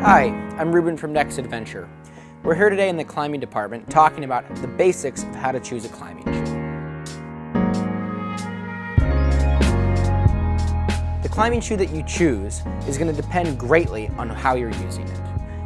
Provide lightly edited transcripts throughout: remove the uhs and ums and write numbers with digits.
Hi, I'm Reuben from Next Adventure. We're here today in the climbing department talking about the basics of how to choose a climbing shoe. The climbing shoe that you choose is going to depend greatly on how you're using it.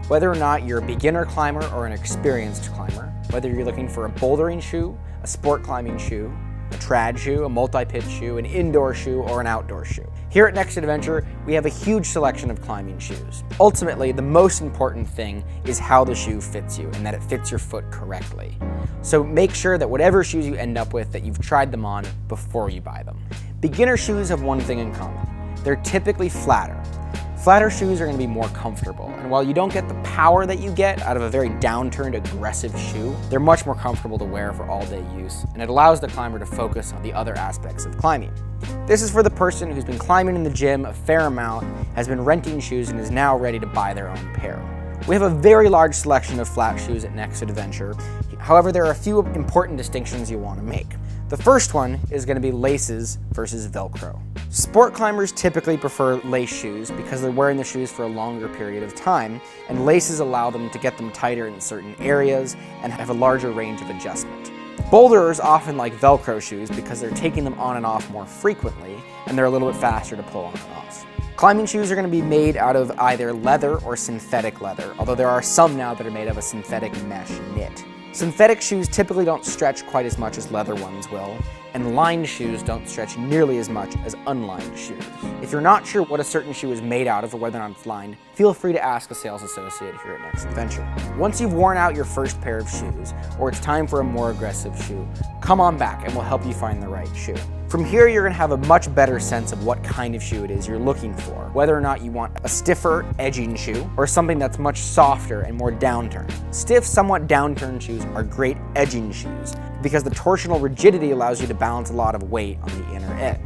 Whether or not you're a beginner climber or an experienced climber, whether you're looking for a bouldering shoe, a sport climbing shoe, a trad shoe, a multi-pitch shoe, an indoor shoe, or an outdoor shoe. Here at Next Adventure, we have a huge selection of climbing shoes. Ultimately, the most important thing is how the shoe fits you and that it fits your foot correctly. So make sure that whatever shoes you end up with, that you've tried them on before you buy them. Beginner shoes have one thing in common. They're typically flatter. Flatter shoes are going to be more comfortable, and while you don't get the power that you get out of a very downturned, aggressive shoe, they're much more comfortable to wear for all-day use, and it allows the climber to focus on the other aspects of climbing. This is for the person who's been climbing in the gym a fair amount, has been renting shoes, and is now ready to buy their own pair. We have a very large selection of flat shoes at Next Adventure. However, there are a few important distinctions you want to make. The first one is going to be laces versus Velcro. Sport climbers typically prefer lace shoes because they're wearing the shoes for a longer period of time, and laces allow them to get them tighter in certain areas and have a larger range of adjustment. Boulderers often like Velcro shoes because they're taking them on and off more frequently, and they're a little bit faster to pull on and off. Climbing shoes are going to be made out of either leather or synthetic leather, although there are some now that are made of a synthetic mesh knit. Synthetic shoes typically don't stretch quite as much as leather ones will, and lined shoes don't stretch nearly as much as unlined shoes. If you're not sure what a certain shoe is made out of or whether or not it's lined, feel free to ask a sales associate here at Next Adventure. Once you've worn out your first pair of shoes, or it's time for a more aggressive shoe, come on back and we'll help you find the right shoe. From here, you're going to have a much better sense of what kind of shoe it is you're looking for, whether or not you want a stiffer, edging shoe or something that's much softer and more downturned. Stiff, somewhat downturned shoes are great edging shoes because the torsional rigidity allows you to balance a lot of weight on the inner edge.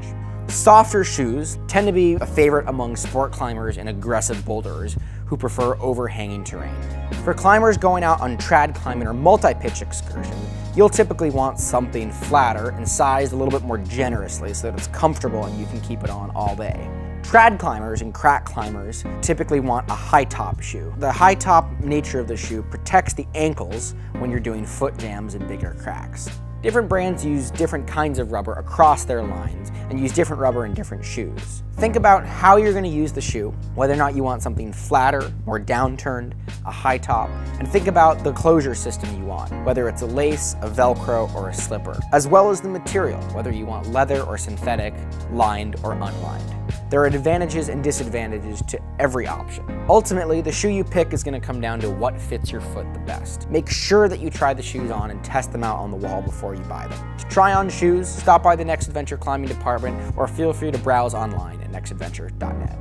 Softer shoes tend to be a favorite among sport climbers and aggressive boulderers who prefer overhanging terrain. For climbers going out on trad climbing or multi-pitch excursion, you'll typically want something flatter and sized a little bit more generously so that it's comfortable and you can keep it on all day. Trad climbers and crack climbers typically want a high top shoe. The high top nature of the shoe protects the ankles when you're doing foot jams and bigger cracks. Different brands use different kinds of rubber across their lines and use different rubber in different shoes. Think about how you're going to use the shoe, whether or not you want something flatter, more downturned, a high top, and think about the closure system you want, whether it's a lace, a Velcro, or a slipper, as well as the material, whether you want leather or synthetic, lined or unlined. There are advantages and disadvantages to every option. Ultimately, the shoe you pick is going to come down to what fits your foot the best. Make sure that you try the shoes on and test them out on the wall before you buy them. To try on shoes, stop by the Next Adventure climbing department or feel free to browse online at nextadventure.net.